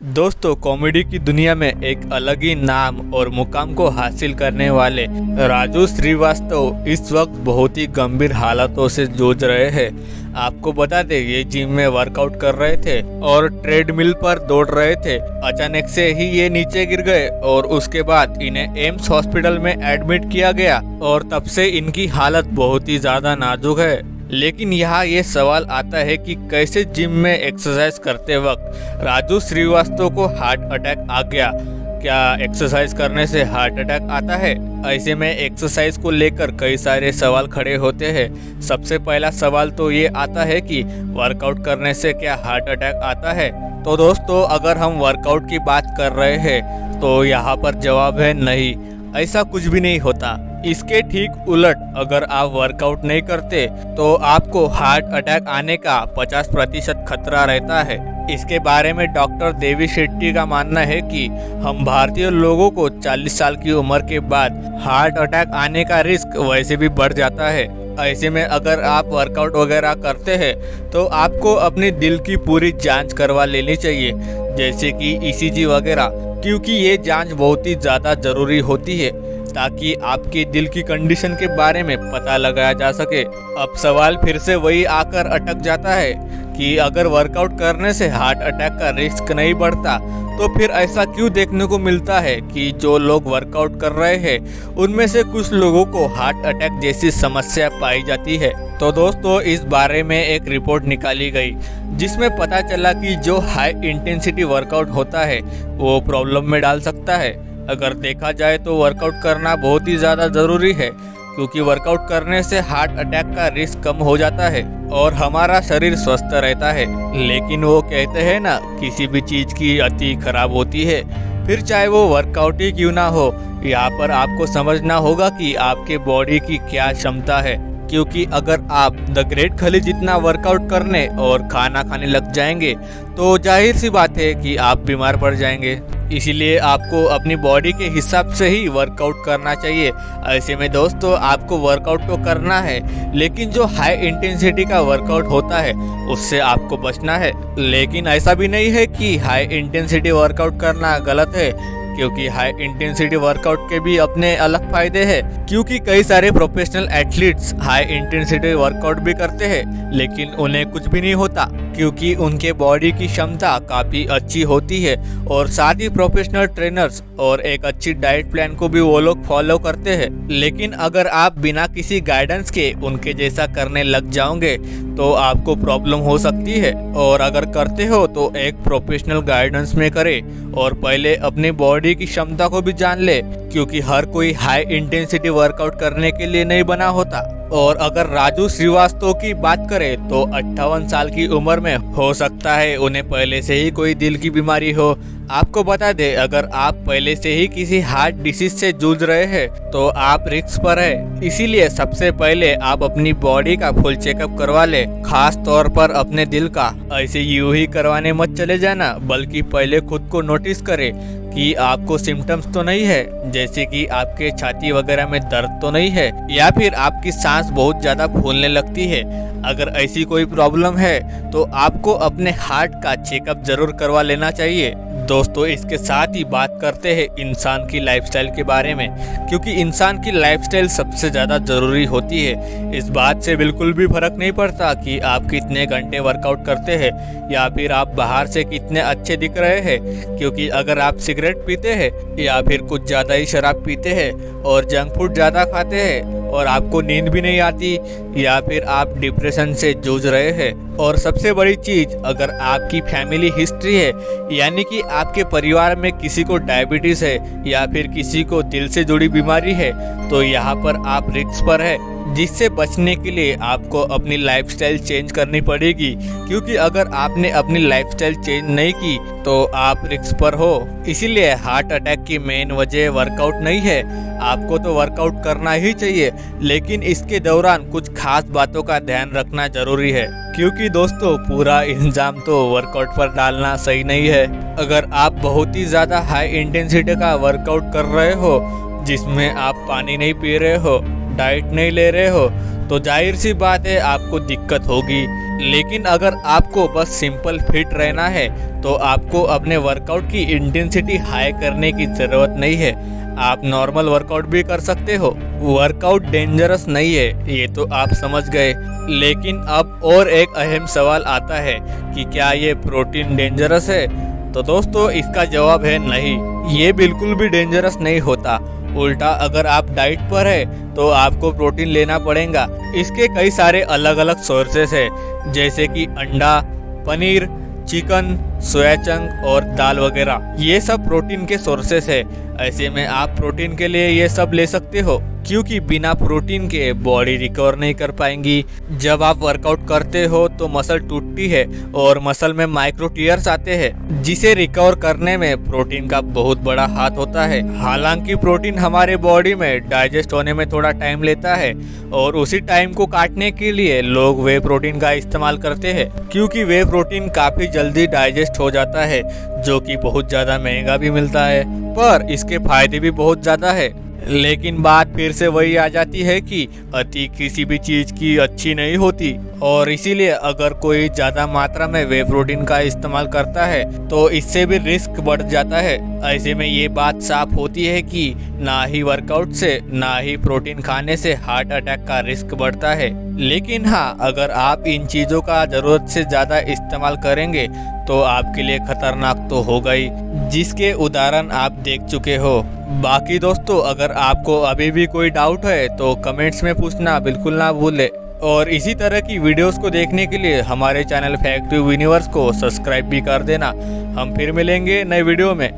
दोस्तों, कॉमेडी की दुनिया में एक अलग ही नाम और मुकाम को हासिल करने वाले राजू श्रीवास्तव इस वक्त बहुत ही गंभीर हालातों से जूझ रहे हैं। आपको बता दें, ये जिम में वर्कआउट कर रहे थे और ट्रेडमिल पर दौड़ रहे थे। अचानक से ही ये नीचे गिर गए और उसके बाद इन्हें एम्स हॉस्पिटल में एडमिट किया गया और तब से इनकी हालत बहुत ही ज्यादा नाजुक है। लेकिन यहाँ ये सवाल आता है कि कैसे जिम में एक्सरसाइज करते वक्त राजू श्रीवास्तव को हार्ट अटैक आ गया। क्या एक्सरसाइज करने से हार्ट अटैक आता है? ऐसे में एक्सरसाइज को लेकर कई सारे सवाल खड़े होते हैं। सबसे पहला सवाल तो ये आता है कि वर्कआउट करने से क्या हार्ट अटैक आता है? तो दोस्तों, अगर हम वर्कआउट की बात कर रहे हैं तो यहाँ पर जवाब है नहीं, ऐसा कुछ भी नहीं होता। इसके ठीक उलट, अगर आप वर्कआउट नहीं करते तो आपको हार्ट अटैक आने का 50% खतरा रहता है। इसके बारे में डॉक्टर देवी शेट्टी का मानना है कि हम भारतीय लोगों को 40 साल की उम्र के बाद हार्ट अटैक आने का रिस्क वैसे भी बढ़ जाता है। ऐसे में अगर आप वर्कआउट वगैरह करते हैं तो आपको अपने दिल की पूरी जांच करवा लेनी चाहिए, जैसे कि ईसीजी वगैरह, क्योंकि ये जांच बहुत ही ज़्यादा ज़रूरी होती है ताकि आपके दिल की कंडीशन के बारे में पता लगाया जा सके। अब सवाल फिर से वही आकर अटक जाता है कि अगर वर्कआउट करने से हार्ट अटैक का रिस्क नहीं बढ़ता तो फिर ऐसा क्यों देखने को मिलता है कि जो लोग वर्कआउट कर रहे हैं उनमें से कुछ लोगों को हार्ट अटैक जैसी समस्या पाई जाती है। तो दोस्तों, इस बारे में एक रिपोर्ट निकाली गई जिसमें पता चला कि जो हाई इंटेंसिटी वर्कआउट होता है वो प्रॉब्लम में डाल सकता है। अगर देखा जाए तो वर्कआउट करना बहुत ही ज़्यादा ज़रूरी है, क्योंकि वर्कआउट करने से हार्ट अटैक का रिस्क कम हो जाता है और हमारा शरीर स्वस्थ रहता है। लेकिन वो कहते हैं ना, किसी भी चीज़ की अति खराब होती है, फिर चाहे वो वर्कआउट ही क्यों ना हो। यहाँ पर आपको समझना होगा कि आपके बॉडी की क्या क्षमता है, क्योंकि अगर आप द ग्रेट खली जितना वर्कआउट करने और खाना खाने लग जाएंगे तो जाहिर सी बात है कि आप बीमार पड़ जाएंगे। इसीलिए आपको अपनी बॉडी के हिसाब से ही वर्कआउट करना चाहिए। ऐसे में दोस्तों, आपको वर्कआउट तो करना है, लेकिन जो हाई इंटेंसिटी का वर्कआउट होता है उससे आपको बचना है। लेकिन ऐसा भी नहीं है कि हाई इंटेंसिटी वर्कआउट करना गलत है, क्योंकि हाई इंटेंसिटी वर्कआउट के भी अपने अलग फायदे हैं। क्योंकि कई सारे professional athletes high intensity workout भी करते हैं लेकिन उन्हें कुछ भी नहीं होता, क्योंकि उनके बॉडी की क्षमता काफ़ी अच्छी होती है और साथ ही प्रोफेशनल ट्रेनर्स और एक अच्छी डाइट प्लान को भी वो लोग फॉलो करते हैं। लेकिन अगर आप बिना किसी गाइडेंस के उनके जैसा करने लग जाओगे तो आपको प्रॉब्लम हो सकती है। और अगर करते हो तो एक प्रोफेशनल गाइडेंस में करें और पहले अपनी बॉडी की क्षमता को भी जान ले, क्योंकि हर कोई हाई इंटेंसिटी वर्कआउट करने के लिए नहीं बना होता। और अगर राजू श्रीवास्तव की बात करें तो 58 साल की उम्र में हो सकता है उन्हें पहले से ही कोई दिल की बीमारी हो। आपको बता दें, अगर आप पहले से ही किसी हार्ट डिसीज से जूझ रहे हैं तो आप रिस्क पर है। इसीलिए सबसे पहले आप अपनी बॉडी का फुल चेकअप करवा ले, खास तौर पर अपने दिल का। ऐसे यूं ही करवाने मत चले जाना, बल्कि पहले खुद को नोटिस करें कि आपको सिम्टम्स तो नहीं है, जैसे कि आपके छाती वगैरह में दर्द तो नहीं है, या फिर आपकी सांस बहुत ज़्यादा फूलने लगती है। अगर ऐसी कोई प्रॉब्लम है तो आपको अपने हार्ट का चेकअप जरूर करवा लेना चाहिए। दोस्तों, इसके साथ ही बात करते हैं इंसान की लाइफस्टाइल के बारे में, क्योंकि इंसान की लाइफस्टाइल सबसे ज़्यादा ज़रूरी होती है। इस बात से बिल्कुल भी फर्क नहीं पड़ता कि आप कितने घंटे वर्कआउट करते हैं या फिर आप बाहर से कितने अच्छे दिख रहे हैं, क्योंकि अगर आप सिगरेट पीते हैं या फिर कुछ ज़्यादा ही शराब पीते हैं और जंक फूड ज़्यादा खाते हैं और आपको नींद भी नहीं आती, या फिर आप डिप्रेशन से जूझ रहे हैं, और सबसे बड़ी चीज़, अगर आपकी फैमिली हिस्ट्री है, यानी कि आपके परिवार में किसी को डायबिटीज़ है या फिर किसी को दिल से जुड़ी बीमारी है, तो यहाँ पर आप रिस्क पर है, जिससे बचने के लिए आपको अपनी लाइफस्टाइल चेंज करनी पड़ेगी। क्योंकि अगर आपने अपनी लाइफस्टाइल चेंज नहीं की तो आप रिस्क पर हो। इसीलिए हार्ट अटैक की मेन वजह वर्कआउट नहीं है। आपको तो वर्कआउट करना ही चाहिए, लेकिन इसके दौरान कुछ खास बातों का ध्यान रखना जरूरी है, क्योंकि दोस्तों पूरा इल्जाम तो वर्कआउट पर डालना सही नहीं है। अगर आप बहुत ही ज़्यादा हाई इंटेंसिटी का वर्कआउट कर रहे हो जिसमें आप पानी नहीं पी रहे हो, डाइट नहीं ले रहे हो, तो जाहिर सी बात है आपको दिक्कत होगी। लेकिन अगर आपको बस सिंपल फिट रहना है तो आपको अपने वर्कआउट की इंटेंसिटी हाई करने की ज़रूरत नहीं है। आप नॉर्मल वर्कआउट भी कर सकते हो। वर्कआउट डेंजरस नहीं है, ये तो आप समझ गए। लेकिन अब और एक अहम सवाल आता है कि क्या ये प्रोटीन डेंजरस है? तो दोस्तों इसका जवाब है नहीं, ये बिल्कुल भी डेंजरस नहीं होता। उल्टा अगर आप डाइट पर है तो आपको प्रोटीन लेना पड़ेगा। इसके कई सारे अलग अलग सोर्सेस है, जैसे कि अंडा, पनीर, चिकन, सोया चंक और दाल वगैरह। ये सब प्रोटीन के सोर्सेस है। ऐसे में आप प्रोटीन के लिए ये सब ले सकते हो, क्योंकि बिना प्रोटीन के बॉडी रिकवर नहीं कर पाएंगी। जब आप वर्कआउट करते हो तो मसल टूटती है और मसल में माइक्रो टीयर्स आते हैं, जिसे रिकवर करने में प्रोटीन का बहुत बड़ा हाथ होता है। हालांकि प्रोटीन हमारे बॉडी में डाइजेस्ट होने में थोड़ा टाइम लेता है और उसी टाइम को काटने के लिए लोग वे प्रोटीन का इस्तेमाल करते हैं, क्योंकि वे प्रोटीन काफ़ी जल्दी डाइजेस्ट हो जाता है, जो कि बहुत ज़्यादा महंगा भी मिलता है। पर इसके फायदे भी बहुत ज़्यादा है। लेकिन बात फिर से वही आ जाती है कि अति किसी भी चीज़ की अच्छी नहीं होती, और इसीलिए अगर कोई ज़्यादा मात्रा में वे प्रोटीन का इस्तेमाल करता है तो इससे भी रिस्क बढ़ जाता है। ऐसे में ये बात साफ होती है कि ना ही वर्कआउट से ना ही प्रोटीन खाने से हार्ट अटैक का रिस्क बढ़ता है। लेकिन हाँ, अगर आप इन चीज़ों का ज़रूरत से ज़्यादा इस्तेमाल करेंगे तो आपके लिए खतरनाक तो होगा ही, जिसके उदाहरण आप देख चुके हो। बाकी दोस्तों, अगर आपको अभी भी कोई डाउट है तो कमेंट्स में पूछना बिल्कुल ना भूलें, और इसी तरह की वीडियोस को देखने के लिए हमारे चैनल फैक्ट ट्यूब यूनिवर्स को सब्सक्राइब भी कर देना। हम फिर मिलेंगे नए वीडियो में।